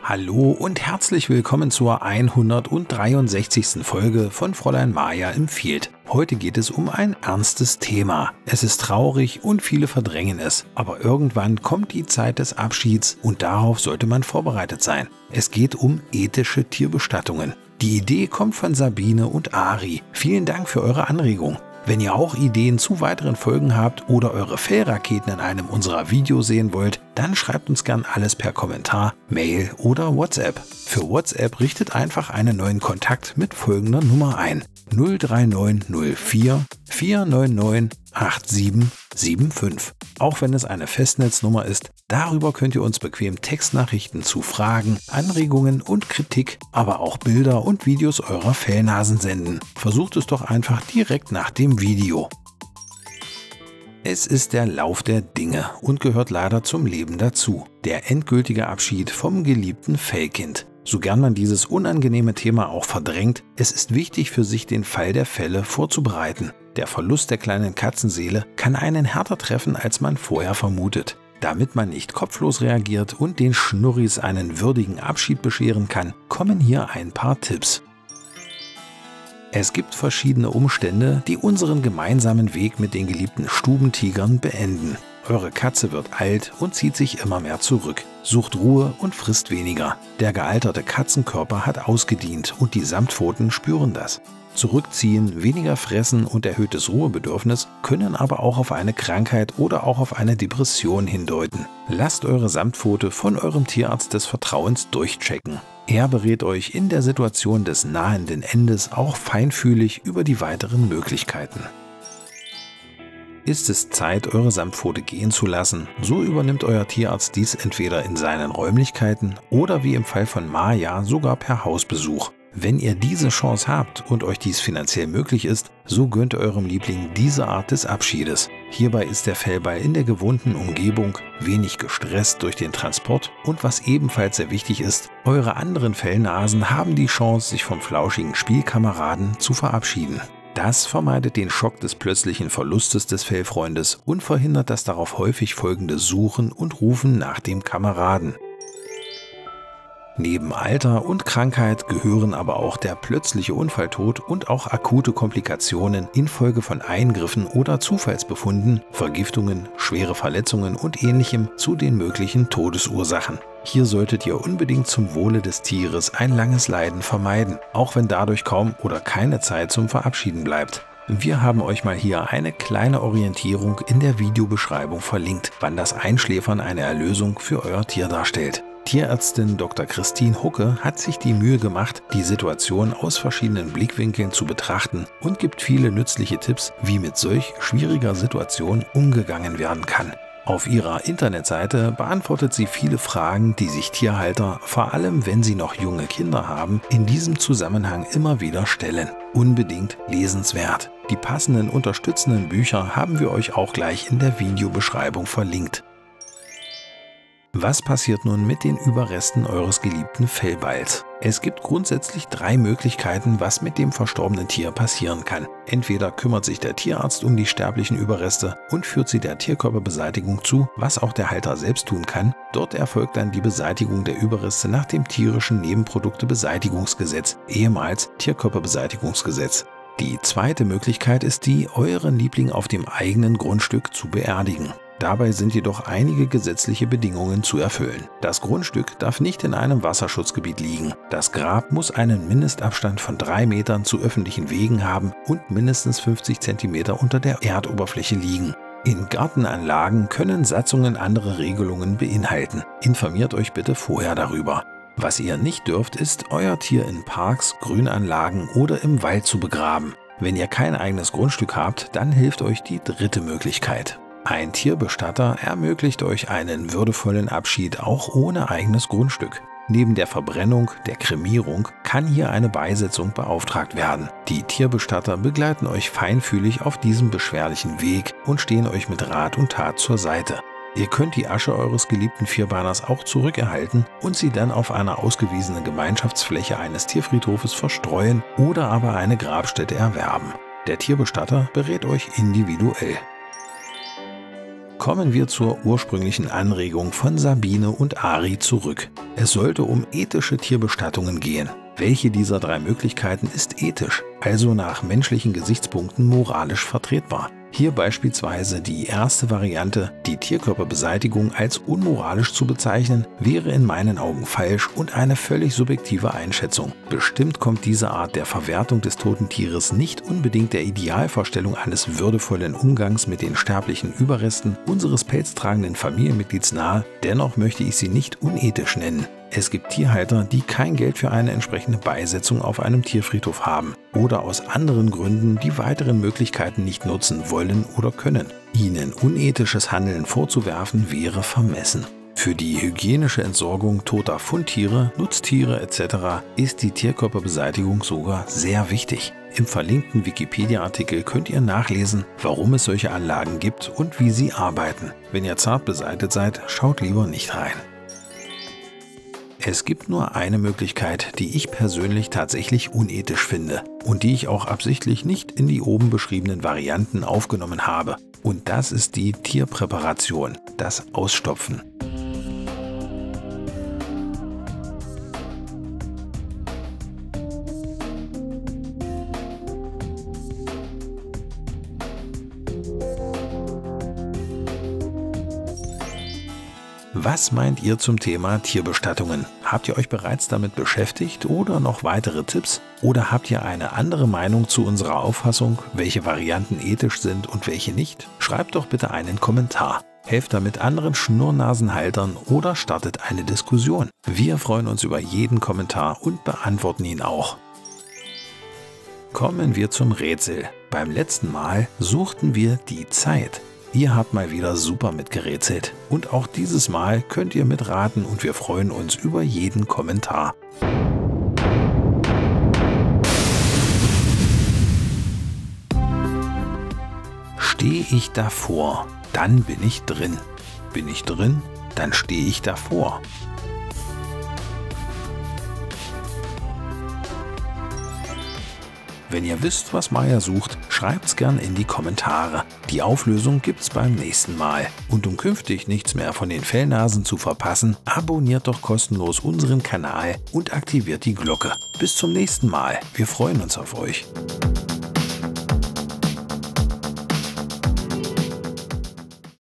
Hallo und herzlich willkommen zur 163. Folge von Fräulein Maja empfiehlt. Heute geht es um ein ernstes Thema. Es ist traurig und viele verdrängen es, aber irgendwann kommt die Zeit des Abschieds und darauf sollte man vorbereitet sein. Es geht um ethische Tierbestattungen. Die Idee kommt von Sabine und Ari. Vielen Dank für eure Anregung. Wenn ihr auch Ideen zu weiteren Folgen habt oder eure Fellraketen in einem unserer Videos sehen wollt, dann schreibt uns gern alles per Kommentar, Mail oder WhatsApp. Für WhatsApp richtet einfach einen neuen Kontakt mit folgender Nummer ein: 03904 499 8775. Auch wenn es eine Festnetznummer ist, darüber könnt ihr uns bequem Textnachrichten zu Fragen, Anregungen und Kritik, aber auch Bilder und Videos eurer Fellnasen senden. Versucht es doch einfach direkt nach dem Video. Es ist der Lauf der Dinge und gehört leider zum Leben dazu. Der endgültige Abschied vom geliebten Fellkind. So gern man dieses unangenehme Thema auch verdrängt, es ist wichtig für sich den Fall der Fälle vorzubereiten. Der Verlust der kleinen Katzenseele kann einen härter treffen, als man vorher vermutet. Damit man nicht kopflos reagiert und den Schnurris einen würdigen Abschied bescheren kann, kommen hier ein paar Tipps. Es gibt verschiedene Umstände, die unseren gemeinsamen Weg mit den geliebten Stubentigern beenden. Eure Katze wird alt und zieht sich immer mehr zurück, sucht Ruhe und frisst weniger. Der gealterte Katzenkörper hat ausgedient und die Samtpfoten spüren das. Zurückziehen, weniger fressen und erhöhtes Ruhebedürfnis können aber auch auf eine Krankheit oder auch auf eine Depression hindeuten. Lasst eure Samtpfote von eurem Tierarzt des Vertrauens durchchecken. Er berät euch in der Situation des nahenden Endes auch feinfühlig über die weiteren Möglichkeiten. Ist es Zeit, eure Samtpfote gehen zu lassen, so übernimmt euer Tierarzt dies entweder in seinen Räumlichkeiten oder wie im Fall von Maja sogar per Hausbesuch. Wenn ihr diese Chance habt und euch dies finanziell möglich ist, so gönnt eurem Liebling diese Art des Abschiedes. Hierbei ist der Fellball in der gewohnten Umgebung, wenig gestresst durch den Transport und was ebenfalls sehr wichtig ist, eure anderen Fellnasen haben die Chance, sich vom flauschigen Spielkameraden zu verabschieden. Das vermeidet den Schock des plötzlichen Verlustes des Fellfreundes und verhindert das darauf häufig folgende Suchen und Rufen nach dem Kameraden. Neben Alter und Krankheit gehören aber auch der plötzliche Unfalltod und auch akute Komplikationen infolge von Eingriffen oder Zufallsbefunden, Vergiftungen, schwere Verletzungen und Ähnlichem zu den möglichen Todesursachen. Hier solltet ihr unbedingt zum Wohle des Tieres ein langes Leiden vermeiden, auch wenn dadurch kaum oder keine Zeit zum Verabschieden bleibt. Wir haben euch mal hier eine kleine Orientierung in der Videobeschreibung verlinkt, wann das Einschläfern eine Erlösung für euer Tier darstellt. Tierärztin Dr. Christine Hucke hat sich die Mühe gemacht, die Situation aus verschiedenen Blickwinkeln zu betrachten und gibt viele nützliche Tipps, wie mit solch schwieriger Situation umgegangen werden kann. Auf ihrer Internetseite beantwortet sie viele Fragen, die sich Tierhalter, vor allem wenn sie noch junge Kinder haben, in diesem Zusammenhang immer wieder stellen. Unbedingt lesenswert. Die passenden unterstützenden Bücher haben wir euch auch gleich in der Videobeschreibung verlinkt. Was passiert nun mit den Überresten eures geliebten Fellballs? Es gibt grundsätzlich 3 Möglichkeiten, was mit dem verstorbenen Tier passieren kann. Entweder kümmert sich der Tierarzt um die sterblichen Überreste und führt sie der Tierkörperbeseitigung zu, was auch der Halter selbst tun kann. Dort erfolgt dann die Beseitigung der Überreste nach dem tierischen Nebenproduktebeseitigungsgesetz, ehemals Tierkörperbeseitigungsgesetz. Die zweite Möglichkeit ist die, euren Liebling auf dem eigenen Grundstück zu beerdigen. Dabei sind jedoch einige gesetzliche Bedingungen zu erfüllen. Das Grundstück darf nicht in einem Wasserschutzgebiet liegen. Das Grab muss einen Mindestabstand von 3 Metern zu öffentlichen Wegen haben und mindestens 50 cm unter der Erdoberfläche liegen. In Gartenanlagen können Satzungen andere Regelungen beinhalten. Informiert euch bitte vorher darüber. Was ihr nicht dürft, ist, euer Tier in Parks, Grünanlagen oder im Wald zu begraben. Wenn ihr kein eigenes Grundstück habt, dann hilft euch die dritte Möglichkeit. Ein Tierbestatter ermöglicht euch einen würdevollen Abschied auch ohne eigenes Grundstück. Neben der Verbrennung, der Kremierung kann hier eine Beisetzung beauftragt werden. Die Tierbestatter begleiten euch feinfühlig auf diesem beschwerlichen Weg und stehen euch mit Rat und Tat zur Seite. Ihr könnt die Asche eures geliebten Vierbeiners auch zurückerhalten und sie dann auf einer ausgewiesenen Gemeinschaftsfläche eines Tierfriedhofes verstreuen oder aber eine Grabstätte erwerben. Der Tierbestatter berät euch individuell. Kommen wir zur ursprünglichen Anregung von Sabine und Ari zurück. Es sollte um ethische Tierbestattungen gehen. Welche dieser 3 Möglichkeiten ist ethisch, also nach menschlichen Gesichtspunkten moralisch vertretbar? Hier beispielsweise die erste Variante, die Tierkörperbeseitigung als unmoralisch zu bezeichnen, wäre in meinen Augen falsch und eine völlig subjektive Einschätzung. Bestimmt kommt diese Art der Verwertung des toten Tieres nicht unbedingt der Idealvorstellung eines würdevollen Umgangs mit den sterblichen Überresten unseres pelztragenden Familienmitglieds nahe, dennoch möchte ich sie nicht unethisch nennen. Es gibt Tierhalter, die kein Geld für eine entsprechende Beisetzung auf einem Tierfriedhof haben oder aus anderen Gründen die weiteren Möglichkeiten nicht nutzen wollen oder können. Ihnen unethisches Handeln vorzuwerfen wäre vermessen. Für die hygienische Entsorgung toter Fundtiere, Nutztiere etc. ist die Tierkörperbeseitigung sogar sehr wichtig. Im verlinkten Wikipedia-Artikel könnt ihr nachlesen, warum es solche Anlagen gibt und wie sie arbeiten. Wenn ihr zart beseitet seid, schaut lieber nicht rein. Es gibt nur eine Möglichkeit, die ich persönlich tatsächlich unethisch finde und die ich auch absichtlich nicht in die oben beschriebenen Varianten aufgenommen habe. Und das ist die Tierpräparation, das Ausstopfen. Was meint ihr zum Thema Tierbestattungen? Habt ihr euch bereits damit beschäftigt oder noch weitere Tipps? Oder habt ihr eine andere Meinung zu unserer Auffassung, welche Varianten ethisch sind und welche nicht? Schreibt doch bitte einen Kommentar. Helft damit anderen Schnurrnasenhaltern oder startet eine Diskussion. Wir freuen uns über jeden Kommentar und beantworten ihn auch. Kommen wir zum Rätsel. Beim letzten Mal suchten wir die Zeit. Ihr habt mal wieder super mitgerätselt. Und auch dieses Mal könnt ihr mitraten und wir freuen uns über jeden Kommentar. Stehe ich davor, dann bin ich drin. Bin ich drin, dann stehe ich davor. Wenn ihr wisst, was Maya sucht, schreibt's gern in die Kommentare. Die Auflösung gibt's beim nächsten Mal. Und um künftig nichts mehr von den Fellnasen zu verpassen, abonniert doch kostenlos unseren Kanal und aktiviert die Glocke. Bis zum nächsten Mal. Wir freuen uns auf euch.